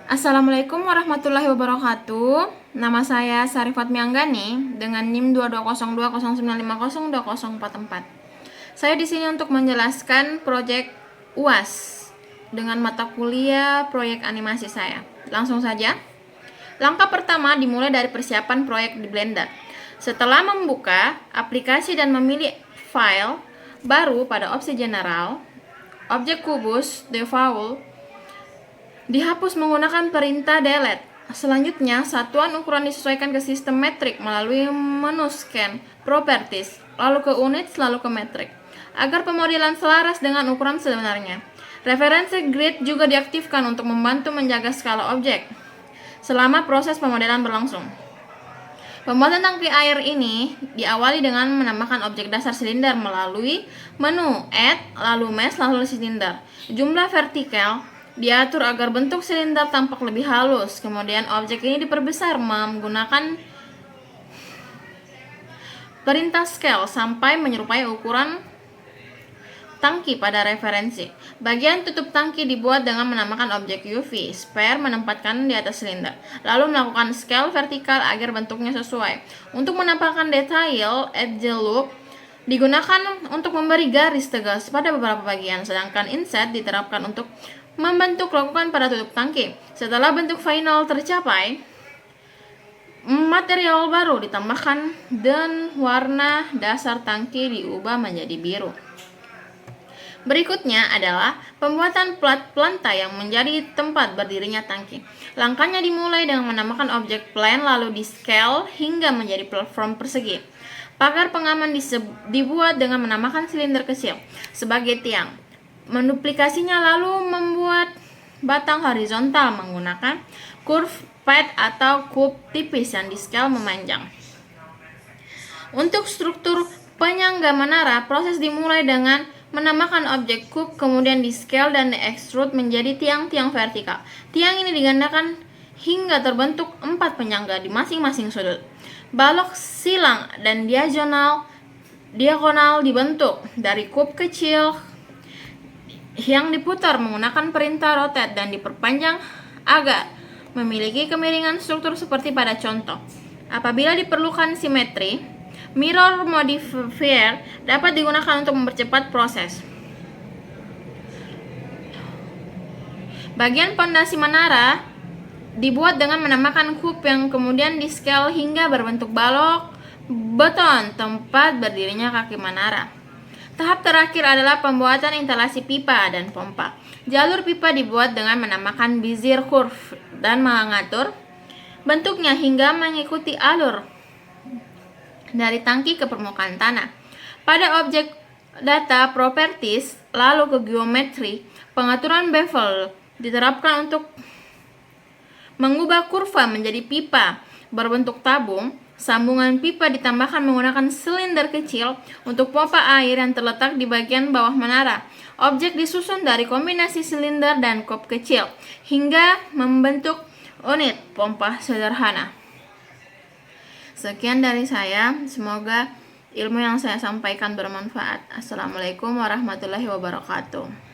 Assalamualaikum warahmatullahi wabarakatuh. Nama saya Sarifat Mianggani dengan NIM 220209502044. Saya di sini untuk menjelaskan proyek UAS dengan mata kuliah proyek animasi saya. Langsung saja. Langkah pertama dimulai dari persiapan proyek di Blender. Setelah membuka aplikasi dan memilih file baru pada opsi general, objek kubus default dihapus menggunakan perintah delete. Selanjutnya, satuan ukuran disesuaikan ke sistem metrik melalui menu scan, properties, lalu ke units, lalu ke metrik, agar pemodelan selaras dengan ukuran sebenarnya. Referensi grid juga diaktifkan untuk membantu menjaga skala objek selama proses pemodelan berlangsung. Pembuatan tangki air ini diawali dengan menambahkan objek dasar silinder melalui menu Add, lalu Mesh, lalu silinder. Jumlah vertikal diatur agar bentuk silinder tampak lebih halus. Kemudian objek ini diperbesar menggunakan perintah scale sampai menyerupai ukuran tangki pada referensi. Bagian tutup tangki dibuat dengan menambahkan objek UV sphere menempatkan di atas silinder, lalu melakukan scale vertikal agar bentuknya sesuai. Untuk menampakkan detail, edge loop digunakan untuk memberi garis tegas pada beberapa bagian, sedangkan inset diterapkan untuk membentuk lekukan pada tutup tangki. Setelah bentuk final tercapai, material baru ditambahkan dan warna dasar tangki diubah menjadi biru. Berikutnya adalah pembuatan plat plantai yang menjadi tempat berdirinya tangki. Langkahnya dimulai dengan menambahkan objek plane lalu di scale hingga menjadi platform persegi. Pagar pengaman dibuat dengan menambahkan silinder kecil sebagai tiang. Menduplikasinya lalu membuat batang horizontal menggunakan curve pad atau kub tipis yang di scale memanjang. Untuk struktur penyangga menara, proses dimulai dengan menambahkan objek kub, kemudian di scale dan di extrude menjadi tiang-tiang vertikal. Tiang ini digandakan hingga terbentuk 4 penyangga di masing-masing sudut. Balok silang dan diagonal dibentuk dari kub kecil yang diputar menggunakan perintah rotate dan diperpanjang agar memiliki kemiringan struktur seperti pada contoh. Apabila diperlukan simetri, mirror modifier dapat digunakan untuk mempercepat proses. Bagian pondasi menara dibuat dengan menambahkan kub yang kemudian di scale hingga berbentuk balok beton tempat berdirinya kaki menara. Tahap terakhir adalah pembuatan instalasi pipa dan pompa. Jalur pipa dibuat dengan menambahkan bezier curve dan mengatur bentuknya hingga mengikuti alur dari tangki ke permukaan tanah. Pada objek data properties lalu ke geometri, pengaturan bevel diterapkan untuk mengubah kurva menjadi pipa berbentuk tabung. Sambungan pipa ditambahkan menggunakan silinder kecil untuk pompa air yang terletak di bagian bawah menara. Objek disusun dari kombinasi silinder dan kop kecil hingga membentuk unit pompa sederhana. Sekian dari saya, semoga ilmu yang saya sampaikan bermanfaat. Assalamualaikum warahmatullahi wabarakatuh.